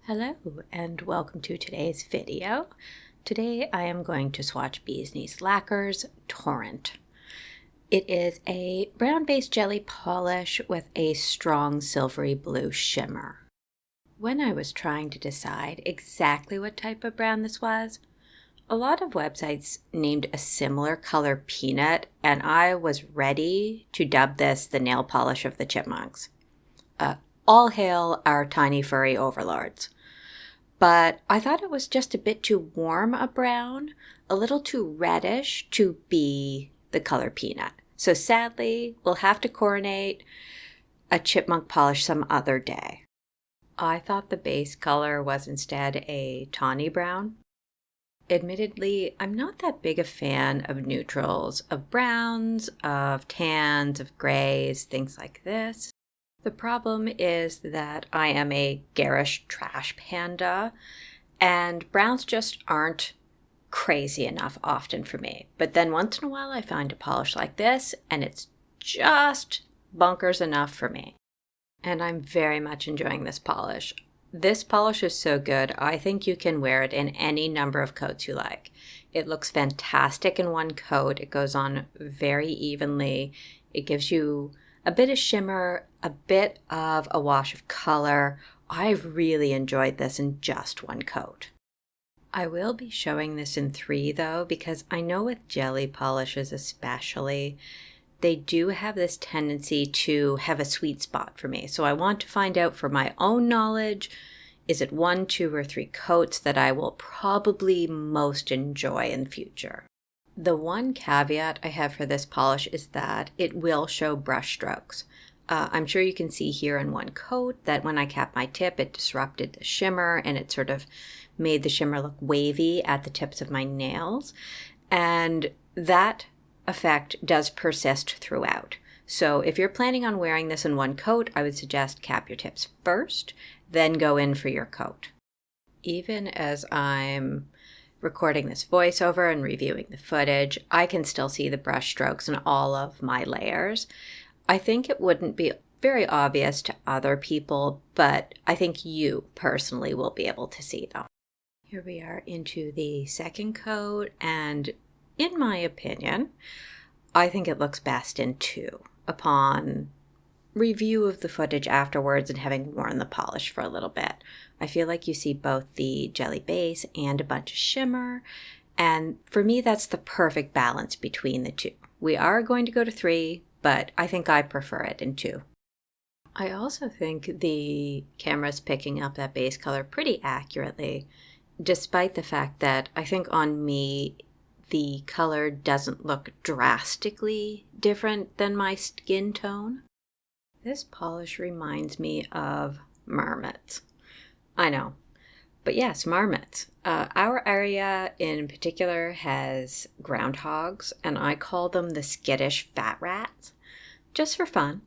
Hello and welcome to today's video. Today I am going to swatch Bee's Knees Lacquer's Torrent. It is a brown-based jelly polish with a strong silvery blue shimmer. When I was trying to decide exactly what type of brown this was, a lot of websites named a similar color peanut, and I was ready to dub this the nail polish of the chipmunks. All hail our tiny furry overlords. But I thought it was just a bit too warm a brown, a little too reddish to be the color peanut. So sadly, we'll have to coronate a chipmunk polish some other day. I thought the base color was instead a tawny brown. Admittedly, I'm not that big a fan of neutrals, of browns, of tans, of grays, things like this. The problem is that I am a garish trash panda, and browns just aren't crazy enough often for me. But then once in a while I find a polish like this, and it's just bonkers enough for me. And I'm very much enjoying this polish. This polish is so good, I think you can wear it in any number of coats you like. It looks fantastic in one coat. It goes on very evenly. It gives you a bit of shimmer, a bit of a wash of color. I really enjoyed this in just one coat. I will be showing this in 3 though, because I know with jelly polishes especially, they do have this tendency to have a sweet spot for me. So I want to find out for my own knowledge, is it 1, 2, or 3 coats that I will probably most enjoy in the future. The one caveat I have for this polish is that it will show brush strokes. I'm sure you can see here in one coat that when I capped my tip, it disrupted the shimmer and it sort of made the shimmer look wavy at the tips of my nails. And that effect does persist throughout. So if you're planning on wearing this in one coat, I would suggest cap your tips first, then go in for your coat. Even as I'm recording this voiceover and reviewing the footage, I can still see the brush strokes in all of my layers. I think it wouldn't be very obvious to other people, but I think you personally will be able to see them. Here we are into the second coat, and in my opinion, I think it looks best in 2 upon review of the footage afterwards and having worn the polish for a little bit. I feel like you see both the jelly base and a bunch of shimmer, and for me that's the perfect balance between the 2. We are going to go to 3, but I think I prefer it in 2. I also think the camera's picking up that base color pretty accurately, despite the fact that I think on me the color doesn't look drastically different than my skin tone. This polish reminds me of marmots. I know, but yes, marmots. Our area in particular has groundhogs, and I call them the skittish fat rats, just for fun.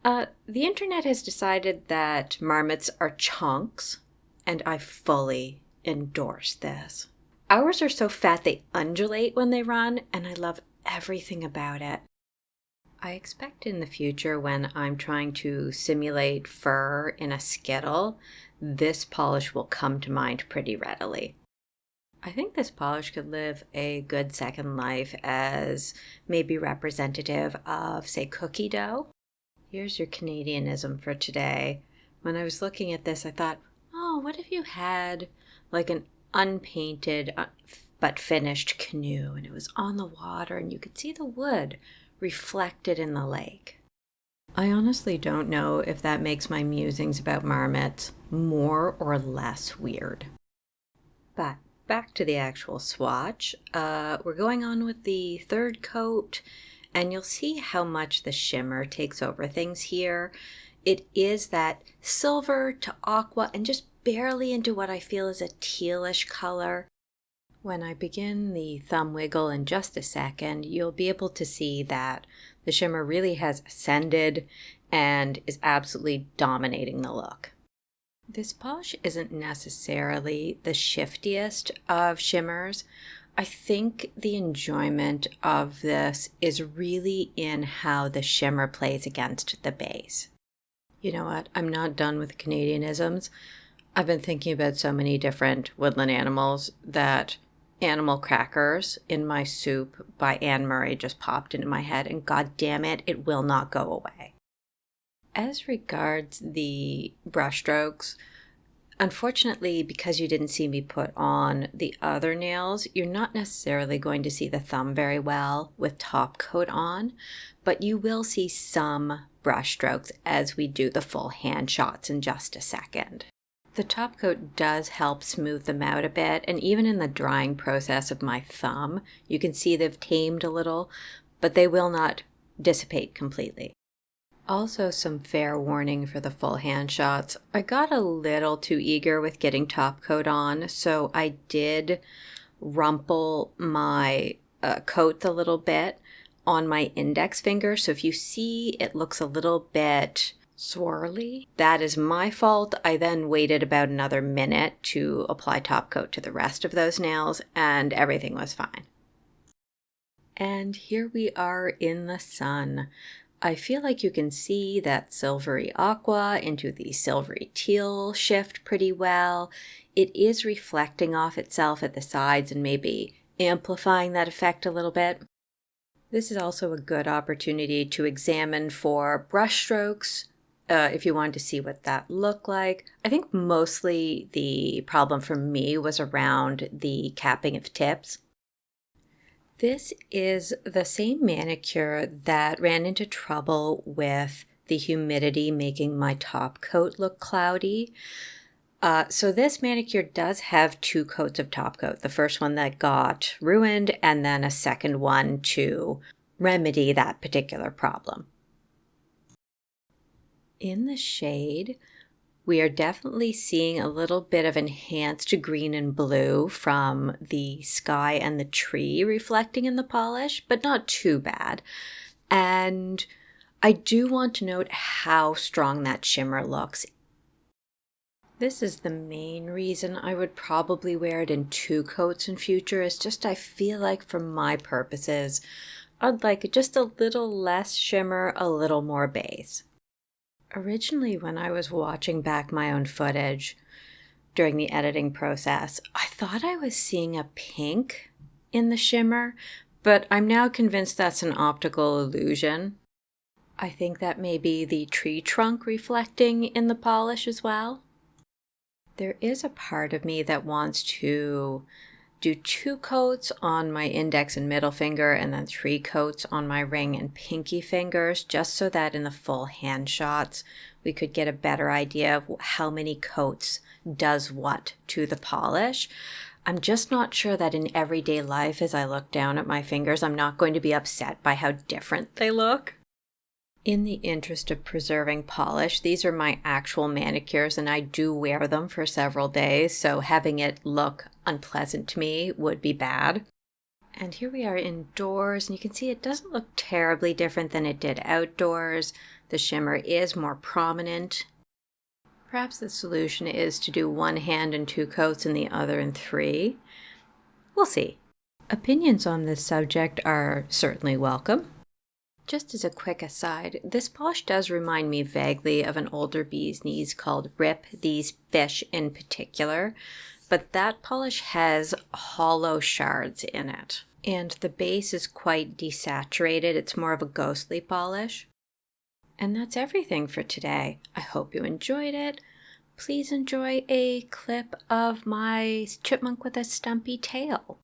The internet has decided that marmots are chunks, and I fully endorse this. Ours are so fat they undulate when they run, and I love everything about it. I expect in the future when I'm trying to simulate fur in a skittle, this polish will come to mind pretty readily. I think this polish could live a good second life as maybe representative of, say, cookie dough. Here's your Canadianism for today. When I was looking at this, I thought, oh, what if you had like an unpainted but finished canoe, and it was on the water and you could see the wood reflected in the lake. I honestly don't know if that makes my musings about marmots more or less weird. But back to the actual swatch. We're going on with the 3rd coat, and you'll see how much the shimmer takes over things here. It is that silver to aqua and just barely into what I feel is a tealish color. When I begin the thumb wiggle in just a second, you'll be able to see that the shimmer really has ascended and is absolutely dominating the look. This polish isn't necessarily the shiftiest of shimmers. I think the enjoyment of this is really in how the shimmer plays against the base. You know what? I'm not done with Canadianisms. I've been thinking about so many different woodland animals that Animal Crackers in My Soup by Anne Murray just popped into my head, and god damn it, it will not go away. As regards the brushstrokes, unfortunately, because you didn't see me put on the other nails, you're not necessarily going to see the thumb very well with top coat on, but you will see some brushstrokes as we do the full hand shots in just a second. The top coat does help smooth them out a bit, and even in the drying process of my thumb, you can see they've tamed a little, but they will not dissipate completely. Also, some fair warning for the full hand shots. I got a little too eager with getting top coat on, so I did rumple my coat a little bit on my index finger. So if you see it looks a little bit swirly, that is my fault. I then waited about another minute to apply top coat to the rest of those nails, and everything was fine. And here we are in the sun. I feel like you can see that silvery aqua into the silvery teal shift pretty well. It is reflecting off itself at the sides and maybe amplifying that effect a little bit. This is also a good opportunity to examine for brush strokes if you wanted to see what that looked like. I think mostly the problem for me was around the capping of tips. This is the same manicure that ran into trouble with the humidity making my top coat look cloudy. So this manicure does have 2 coats of top coat. The first one that got ruined, and then a second one to remedy that particular problem. In the shade, we are definitely seeing a little bit of enhanced green and blue from the sky and the tree reflecting in the polish, but not too bad. And I do want to note how strong that shimmer looks. This is the main reason I would probably wear it in 2 coats in future. It's just I feel like for my purposes, I'd like just a little less shimmer, a little more base. Originally, when I was watching back my own footage during the editing process, I thought I was seeing a pink in the shimmer, but I'm now convinced that's an optical illusion. I think that may be the tree trunk reflecting in the polish as well. There is a part of me that wants to do 2 coats on my index and middle finger and then 3 coats on my ring and pinky fingers, just so that in the full hand shots we could get a better idea of how many coats does what to the polish. I'm just not sure that in everyday life, as I look down at my fingers, I'm not going to be upset by how different they look. In the interest of preserving polish, these are my actual manicures and I do wear them for several days, so having it look unpleasant to me would be bad. And here we are indoors, and you can see it doesn't look terribly different than it did outdoors. The shimmer is more prominent. Perhaps the solution is to do 1 hand in 2 coats and the other in 3. We'll see. Opinions on this subject are certainly welcome. Just as a quick aside, this polish does remind me vaguely of an older bee's knees called Rip These Fish in particular, but that polish has hollow shards in it, and the base is quite desaturated. It's more of a ghostly polish. And that's everything for today. I hope you enjoyed it. Please enjoy a clip of my chipmunk with a stumpy tail.